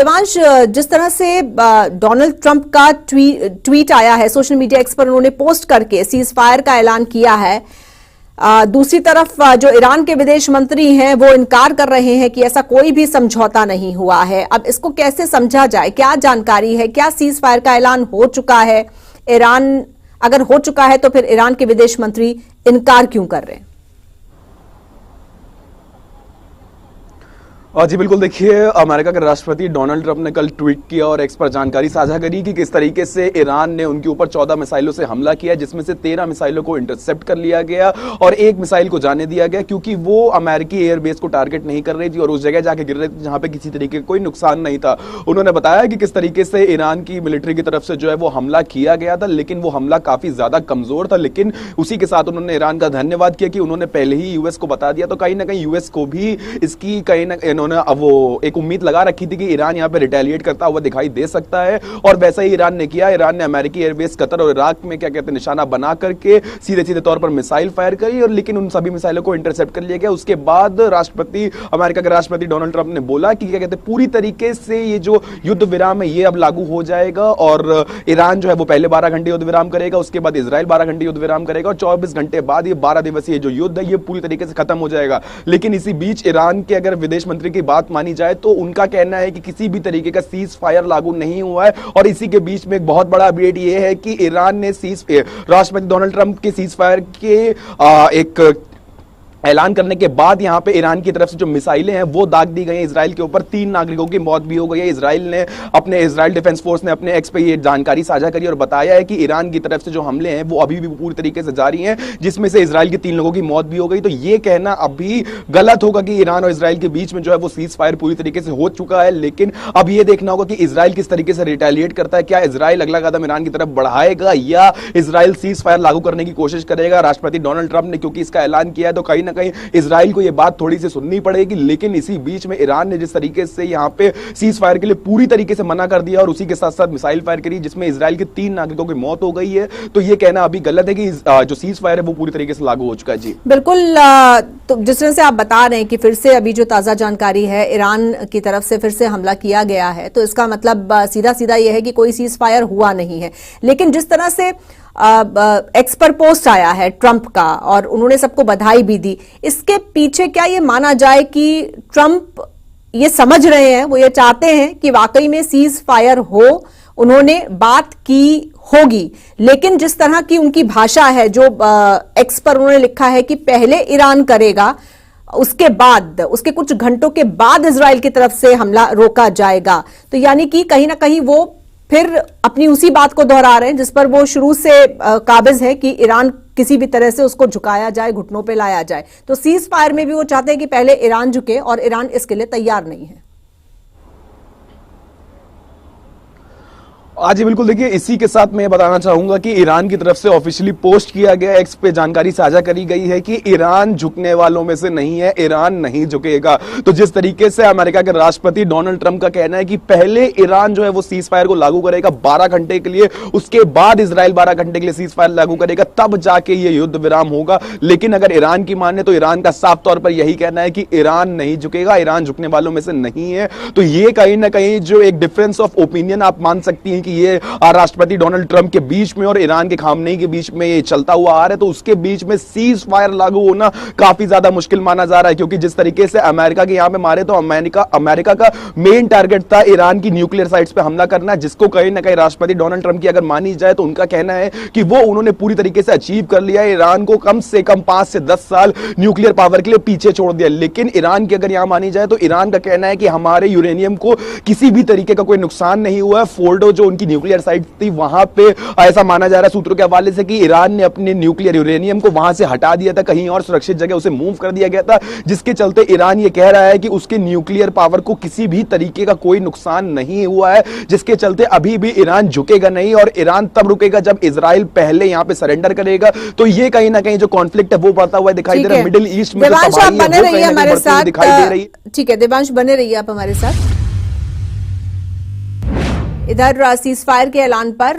देवांश, जिस तरह से डोनाल्ड ट्रंप का ट्वीट आया है सोशल मीडिया एक्स पर, उन्होंने पोस्ट करके सीज फायर का ऐलान किया है। दूसरी तरफ जो ईरान के विदेश मंत्री हैं वो इनकार कर रहे हैं कि ऐसा कोई भी समझौता नहीं हुआ है। अब इसको कैसे समझा जाए, क्या जानकारी है, क्या सीज फायर का ऐलान हो चुका है? ईरान अगर हो चुका है तो फिर ईरान के विदेश मंत्री इनकार क्यों कर रहे हैं? जी बिल्कुल, देखिए अमेरिका के राष्ट्रपति डोनाल्ड ट्रंप ने कल ट्वीट किया और एक्स पर जानकारी साझा करी कि किस तरीके से ईरान ने उनके ऊपर 14 मिसाइलों से हमला किया, जिसमें से 13 मिसाइलों को इंटरसेप्ट कर लिया गया और एक मिसाइल को जाने दिया गया क्योंकि वो अमेरिकी एयरबेस को टारगेट नहीं कर रही थी और उस जगह जाके गिर रही थी जहां पे किसी तरीके का कोई नुकसान नहीं था। उन्होंने बताया कि किस तरीके से ईरान की मिलिट्री की तरफ से जो है वो हमला किया गया था, लेकिन वो हमला काफी ज्यादा कमजोर था। लेकिन उसी के साथ उन्होंने ईरान का धन्यवाद किया कि उन्होंने पहले ही यूएस को बता दिया, तो कहीं ना कहीं यूएस को भी इसकी कहीं ना इन्होंने वो एक उम्मीद लगा रखी थी कि ईरान यहां पे रिटेलिएट करता हुआ दिखाई दे सकता है और वैसा ही ईरान ने किया। ईरान ने अमेरिकी एयरबेस कतर और इराक में क्या कहते हैं निशाना बना करके सीधे सीधे तौर पर मिसाइल फायर करी और लेकिन उन सभी मिसाइलों को इंटरसेप्ट कर लिया गया। उसके बाद अमेरिका के राष्ट्रपति डोनाल्ड ट्रंप ने बोला कि क्या कहते हैं पूरी तरीके से ये जो युद्ध विराम है ये अब लागू हो जाएगा और ईरान जो है वो पहले 12 घंटे युद्ध विराम करेगा, उसके बाद इजराइल 12 घंटे युद्ध विराम करेगा और 24 घंटे बाद ये 12 दिवसीय जो युद्ध है ये पूरी तरीके से खत्म हो जाएगा। लेकिन इसी बीच ईरान के अगर विदेश मंत्री की बात मानी जाए तो उनका कहना है कि किसी भी तरीके का सीज फायर लागू नहीं हुआ है और इसी के बीच में एक बहुत बड़ा अपडेट यह है कि ईरान ने राष्ट्रपति डोनाल्ड ट्रंप के सीज फायर के एक ऐलान करने के बाद यहां पे ईरान की तरफ से जो मिसाइलें हैं वो दाग दी गई हैं इजराइल के ऊपर। 3 नागरिकों की मौत भी हो गई है। इजराइल डिफेंस फोर्स ने अपने एक्स पे ये जानकारी साझा करी और बताया है कि ईरान की तरफ से जो हमले हैं वो अभी भी पूरी तरीके से जारी हैं, जिसमें से इजराइल के 3 लोगों की मौत भी हो गई। तो ये कहना अभी गलत होगा कि ईरान और इजराइल के बीच में जो है वो सीज फायर पूरी तरीके से हो चुका है, लेकिन अब ये देखना होगा कि इजराइल किस तरीके से रिटेलिएट करता है। क्या इजराइल अगला कदम ईरान की तरफ बढ़ाएगा या इजराइल सीज फायर लागू करने की कोशिश करेगा? राष्ट्रपति डोनाल्ड ट्रंप ने क्योंकि इसका ऐलान किया है तो कहीं ना कहीं इजराइल को यह बात थोड़ी सी सुननी पड़ेगी। लेकिन इसी बीच में ईरान ने जिस तरीके से यहां पे सीज फायर के लिए पूरी तरीके से मना कर दिया और उसी के साथ साथ मिसाइल फायर करी जिसमें इजराइल के 3 नागरिकों की मौत हो गई है, तो यह कहना अभी गलत है कि जो सीज फायर है वो पूरी तरीके से लागू हो चुका है। जी बिल्कुल, तो जिस तरह से आप बता रहे हैं कि फिर से अभी जो ताजा जानकारी है ईरान की तरफ से फिर से हमला किया गया है, तो इसका मतलब सीधा सीधा यह है कि कोई सीज फायर हुआ नहीं है। लेकिन जिस तरह से एक्स पर पोस्ट आया है ट्रंप का और उन्होंने सबको बधाई भी दी, इसके पीछे क्या ये माना जाए कि ट्रंप ये समझ रहे हैं, वो ये चाहते हैं कि वाकई में सीज फायर हो, उन्होंने बात की होगी, लेकिन जिस तरह की उनकी भाषा है जो एक्स पर उन्होंने लिखा है कि पहले ईरान करेगा, उसके बाद उसके कुछ घंटों के बाद इजराइल की तरफ से हमला रोका जाएगा, तो यानी कि कहीं ना कहीं वो फिर अपनी उसी बात को दोहरा रहे हैं जिस पर वो शुरू से काबिज है कि ईरान किसी भी तरह से उसको झुकाया जाए, घुटनों पे लाया जाए। तो सीज फायर में भी वो चाहते हैं कि पहले ईरान झुके और ईरान इसके लिए तैयार नहीं है। जी बिल्कुल, देखिए इसी के साथ मैं बताना चाहूंगा कि ईरान की तरफ से ऑफिशियली पोस्ट किया गया एक्स पे जानकारी साझा करी गई है कि ईरान झुकने वालों में से नहीं है, ईरान नहीं झुकेगा। तो जिस तरीके से अमेरिका के राष्ट्रपति डोनाल्ड ट्रंप का कहना है कि पहले ईरान जो है वो सीज फायर को लागू करेगा 12 घंटे के लिए, उसके बाद इजराइल 12 घंटे के लिए सीज फायर लागू करेगा, तब जाके ये युद्ध विराम होगा। लेकिन अगर ईरान की माने तो ईरान का साफ तौर पर यही कहना है कि ईरान नहीं झुकेगा, ईरान झुकने वालों में से नहीं है। तो ये कहीं ना कहीं जो एक डिफरेंस ऑफ ओपिनियन आप मान सकती हैं कि ये राष्ट्रपति डोनाल्ड ट्रंप के बीच में और ईरान के खामनेई के बीच में ये चलता हुआ आ रहा है, तो उसके बीच में सीज फायर लागू होना काफी ज्यादा मुश्किल माना जा रहा है क्योंकि जिस तरीके से अमेरिका के यहां पे मारे तो अमेरिका का मेन टारगेट था ईरान की न्यूक्लियर साइट्स पे हमला करना, जिसको कहीं ना कहीं राष्ट्रपति डोनाल्ड ट्रंप की अगर मानी जाए तो उनका कहना है कि वो उन्होंने पूरी तरीके से अचीव कर लिया है। ईरान को कम से कम 5 से 10 साल न्यूक्लियर पावर के लिए पीछे छोड़ दिया। लेकिन ईरान की अगर यहां मानी जाए तो ईरान का कहना है कि हमारे यूरेनियम को किसी भी तरीके का कोई नुकसान नहीं हुआ है। फोर्डो जो उनकी न्यूक्लियर साइट थी वहां पे ऐसा माना जा रहा है सूत्रों के हवाले से कि ईरान ने अपने न्यूक्लियर यूरेनियम को वहां से हटा दिया था, कहीं और सुरक्षित जगह उसे मूव कर दिया गया था, जिसके चलते ईरान ये कह रहा है कि उसके न्यूक्लियर पावर को किसी भी तरीके का कोई नुकसान नहीं हुआ है, जिसके चलते अभी भी ईरान झुकेगा नहीं और ईरान तब रुकेगा जब इजराइल पहले यहां पे सरेंडर करेगा। तो ये कहीं ना कहीं जो कॉन्फ्लिक्ट है वो बढ़ता हुआ दिखाई दे रहा है। मिडिल ईस्ट में देवांश आप बने रहिए हमारे साथ, दिखाई दे रही है। ठीक है देवांश, बने रहिए आप हमारे साथ। इधर सीज फायर के ऐलान पर